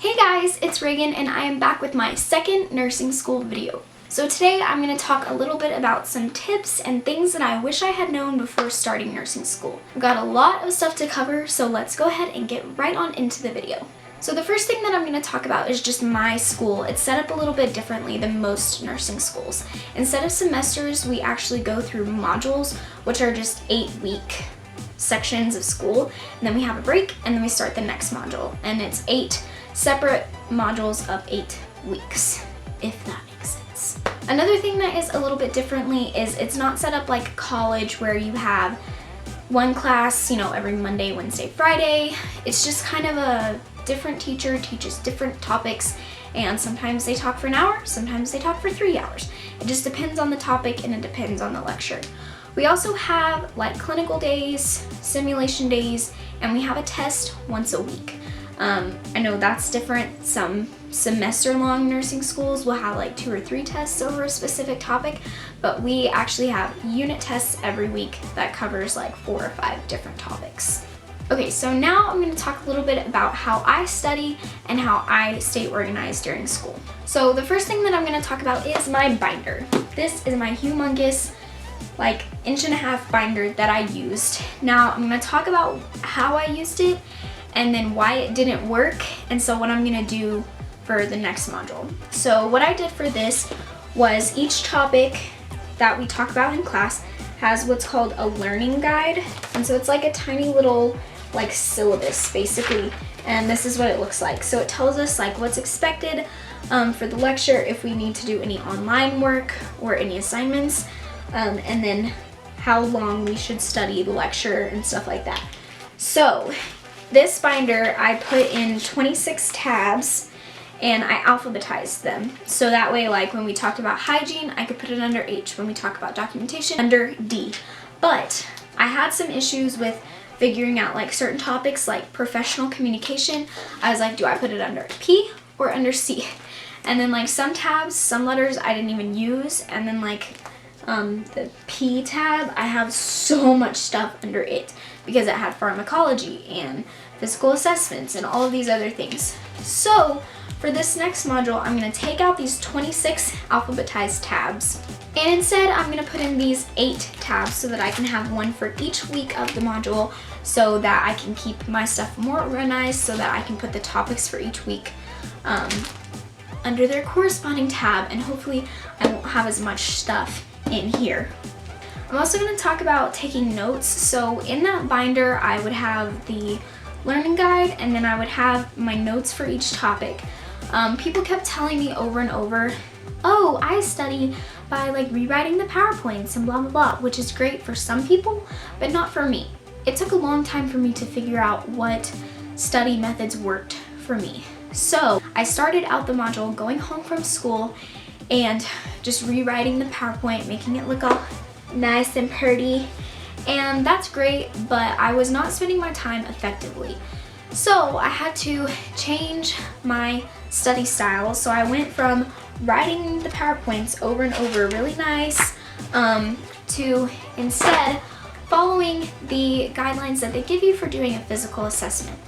Hey guys, it's Reagan and I am back with my second nursing school video. So today I'm going to talk a little bit about some tips and things that I wish I had known before starting nursing school. I've got a lot of stuff to cover, so let's go ahead and get right on into the video. So the first thing that I'm going to talk about is just my school. It's set up a little bit differently than most nursing schools. Instead of semesters, we actually go through modules, which are just 8-week sections of school, and then we have a break and then we start the next module, and it's 8 separate modules of 8 weeks, if that makes sense. Another thing that is a little bit differently is it's not set up like college where you have one class, every Monday, Wednesday, Friday. It's just kind of a different teacher teaches different topics, and sometimes they talk for an hour, sometimes they talk for 3 hours. It just depends on the topic and it depends on the lecture. We also have like clinical days, simulation days, and we have a test once a week. I know that's different. Some semester-long nursing schools will have like 2 or 3 tests over a specific topic, but we actually have unit tests every week that covers like 4 or 5 different topics. Okay, so now I'm going to talk a little bit about how I study and how I stay organized during school. So the first thing that I'm going to talk about is my binder. This is my humongous, like 1.5-inch binder that I used. Now I'm going to talk about how I used it and then why it didn't work, and so what I'm gonna do for the next module. So what I did for this was each topic that we talk about in class has what's called a learning guide, and so it's like a tiny little like syllabus basically, and this is what it looks like. So it tells us like what's expected for the lecture, if we need to do any online work or any assignments, and then how long we should study the lecture and stuff like that. So this binder, I put in 26 tabs and I alphabetized them. So that way, like when we talked about hygiene, I could put it under H. When we talk about documentation, under D. But I had some issues with figuring out like certain topics like professional communication. I was like, do I put it under P or under C? And then like some tabs, some letters I didn't even use. And then like the P tab, I have so much stuff under it because it had pharmacology and physical assessments and all of these other things. So for this next module, I'm going to take out these 26 alphabetized tabs, and instead I'm going to put in these 8 tabs so that I can have one for each week of the module, so that I can keep my stuff more organized, so that I can put the topics for each week under their corresponding tab, and hopefully I won't have as much stuff in here. I'm also going to talk about taking notes. So in that binder I would have the learning guide, and then I would have my notes for each topic. People kept telling me over and over, oh, I study by like rewriting the PowerPoints and blah blah blah, which is great for some people, but not for me. It took a long time for me to figure out what study methods worked for me. So I started out the module going home from school and just rewriting the PowerPoint, making it look all nice and pretty, and that's great, but I was not spending my time effectively. So I had to change my study style. So I went from writing the PowerPoints over and over really nice to instead following the guidelines that they give you for doing a physical assessment.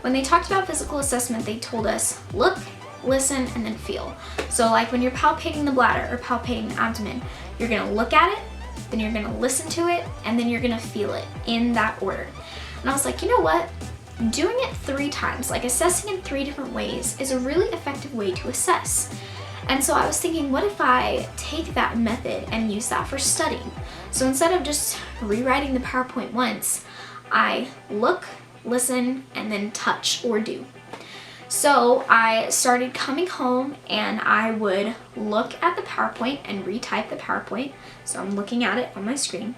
When they talked about physical assessment, they told us look, listen, and then feel. So like when you're palpating the bladder or palpating the abdomen, you're gonna look at it, then you're gonna listen to it, and then you're gonna feel it in that order. And I was like, you know what? Doing it 3 times, like assessing in 3 different ways, is a really effective way to assess. And so I was thinking, what if I take that method and use that for studying? So instead of just rewriting the PowerPoint once, I look, listen, and then touch or do. So I started coming home and I would look at the PowerPoint and retype the PowerPoint. So I'm looking at it on my screen.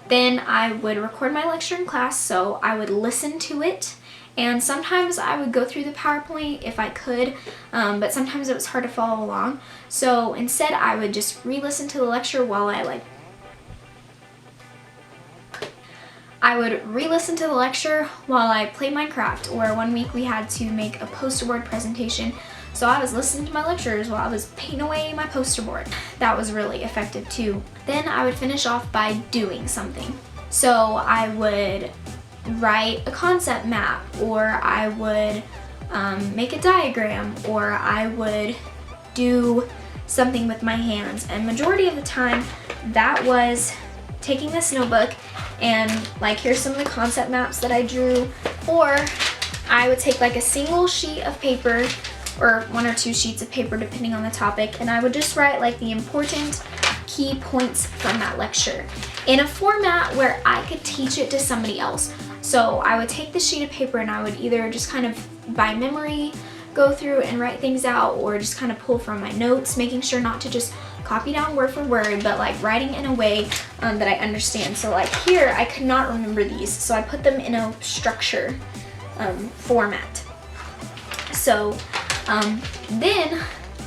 Then I would record my lecture in class, so I would listen to it. And sometimes I would go through the PowerPoint if I could, but sometimes it was hard to follow along. So instead I would just re-listen to the lecture while I would re-listen to the lecture while I played Minecraft, or one week we had to make a poster board presentation. So I was listening to my lectures while I was painting away my poster board. That was really effective too. Then I would finish off by doing something. So I would write a concept map, or I would make a diagram, or I would do something with my hands. And majority of the time that was taking this notebook and like, here's some of the concept maps that I drew, or I would take like a single sheet of paper or 1 or 2 sheets of paper depending on the topic, and I would just write like the important key points from that lecture in a format where I could teach it to somebody else. So I would take the sheet of paper and I would either just kind of by memory go through and write things out, or just kind of pull from my notes, making sure not to just copy down word for word, but like writing in a way that I understand. So like here, I could not remember these, so I put them in a structure format. So then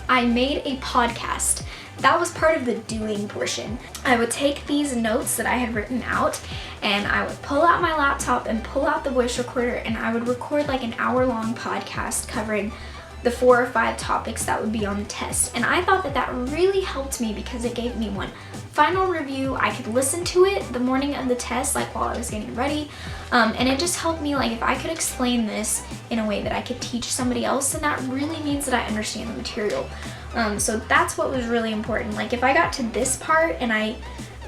I made a podcast. That was part of the doing portion. I would take these notes that I had written out, and I would pull out my laptop and pull out the voice recorder, and I would record like an hour-long podcast covering the 4 or 5 topics that would be on the test. And I thought that that really helped me because it gave me one final review. I could listen to it the morning of the test, like while I was getting ready. And it just helped me, like if I could explain this in a way that I could teach somebody else, then that really means that I understand the material. So that's what was really important. Like if I got to this part and I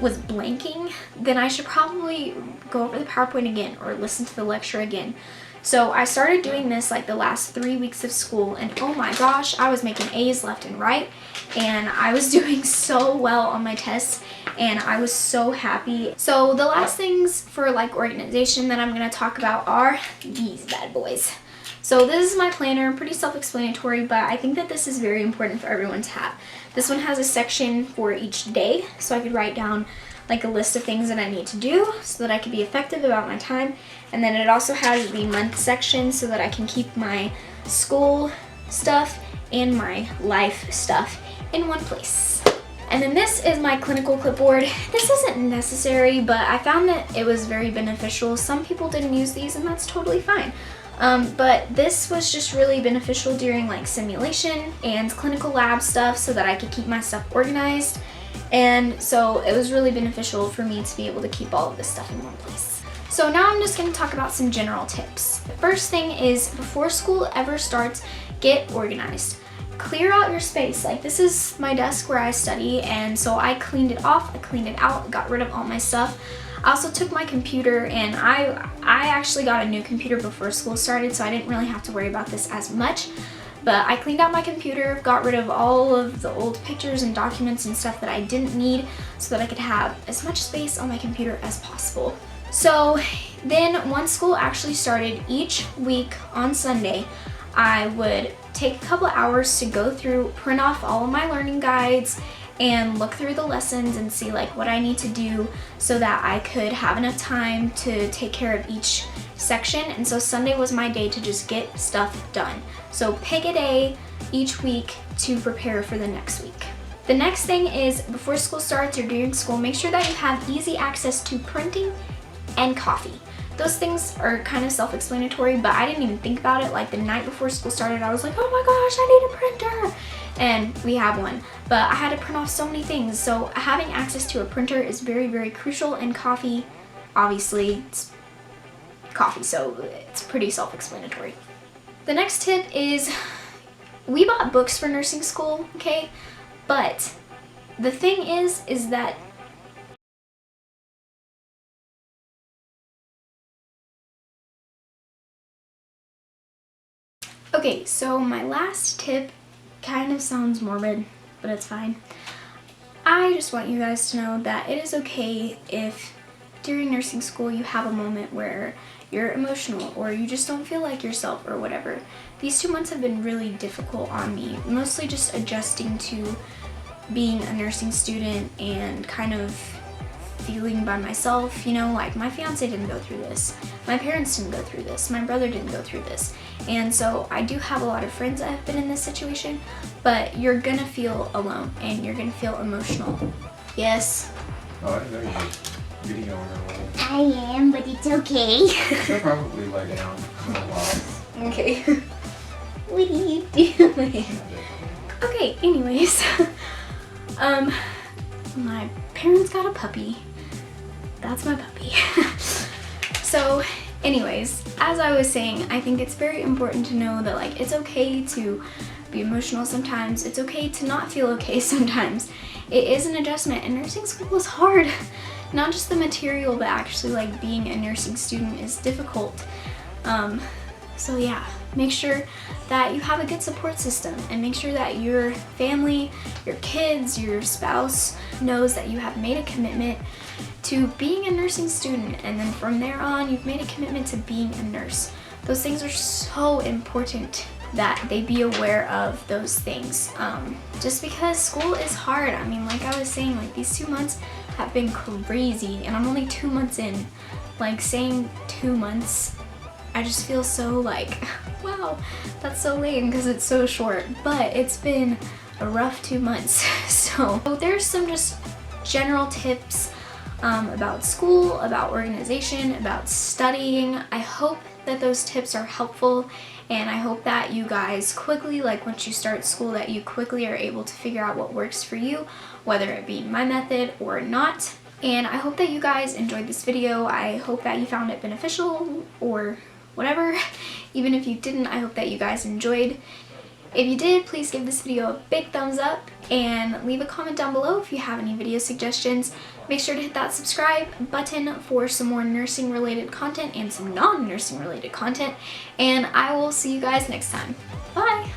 was blanking, then I should probably go over the PowerPoint again or listen to the lecture again. So I started doing this like the last 3 weeks of school, and oh my gosh, I was making A's left and right, and I was doing so well on my tests, and I was so happy. So the last things for like organization that I'm gonna talk about are these bad boys. So this is my planner, pretty self-explanatory, but I think that this is very important for everyone to have. This one has a section for each day, so I could write down like a list of things that I need to do so that I could be effective about my time. And then it also has the month section so that I can keep my school stuff and my life stuff in one place. And then this is my clinical clipboard. This isn't necessary, but I found that it was very beneficial. Some people didn't use these, and that's totally fine. But this was just really beneficial during like simulation and clinical lab stuff so that I could keep my stuff organized. And so it was really beneficial for me to be able to keep all of this stuff in one place. So now I'm just going to talk about some general tips. The first thing is, before school ever starts, get organized. Clear out your space. Like this is my desk where I study, and so I cleaned it off, I cleaned it out, got rid of all my stuff. I also took my computer, and I actually got a new computer before school started, so I didn't really have to worry about this as much. But I cleaned out my computer, got rid of all of the old pictures and documents and stuff that I didn't need so that I could have as much space on my computer as possible. So then once school actually started, each week on Sunday, I would take a couple hours to go through, print off all of my learning guides, and look through the lessons and see like what I need to do so that I could have enough time to take care of each section. And so Sunday was my day to just get stuff done. So pick a day each week to prepare for the next week. The next thing is, before school starts or during school, make sure that you have easy access to printing and coffee. Those things are kind of self-explanatory, but I didn't even think about it. Like the night before school started, I was like, oh my gosh, I need a printer. And we have one, but I had to print off so many things. So having access to a printer is very, very crucial. And coffee, obviously, it's coffee, so it's pretty self-explanatory. The next tip is, we bought books for nursing school, okay? But the thing is that okay, so my last tip kind of sounds morbid, but it's fine. I just want you guys to know that it is okay if during nursing school you have a moment where you're emotional or you just don't feel like yourself or whatever. These 2 months have been really difficult on me, mostly just adjusting to being a nursing student and kind of feeling by myself, you know, like my fiance didn't go through this, my parents didn't go through this, my brother didn't go through this. And so I do have a lot of friends that have been in this situation, but you're gonna feel alone and you're gonna feel emotional. Yes? Oh, I know you're video on her wall. I am, but it's okay. She'll probably lay down for a while. Okay. What are you doing? Okay, anyways. My parents got a puppy. That's my puppy. So Anyways, as I was saying, I think it's very important to know that like it's okay to be emotional sometimes. It's okay to not feel okay sometimes. It is an adjustment, and nursing school is hard. Not just the material, but actually like being a nursing student is difficult. So yeah, make sure that you have a good support system, and make sure that your family, your kids, your spouse knows that you have made a commitment to being a nursing student, and then from there on you've made a commitment to being a nurse. Those things are so important that they be aware of those things. Just because school is hard. I mean, like I was saying, like these 2 months have been crazy, and I'm only 2 months in. Like saying 2 months, I just feel so like, wow, that's so lame because it's so short, but it's been a rough 2 months. So there's some just general tips about school, about organization, about studying. I hope that those tips are helpful, and I hope that you guys quickly, like once you start school, that you quickly are able to figure out what works for you, whether it be my method or not. And I hope that you guys enjoyed this video. I hope that you found it beneficial or whatever. Even if you didn't, I hope that you guys enjoyed. If you did, please give this video a big thumbs up and leave a comment down below if you have any video suggestions. Make sure to hit that subscribe button for some more nursing related content and some non-nursing related content. And I will see you guys next time. Bye!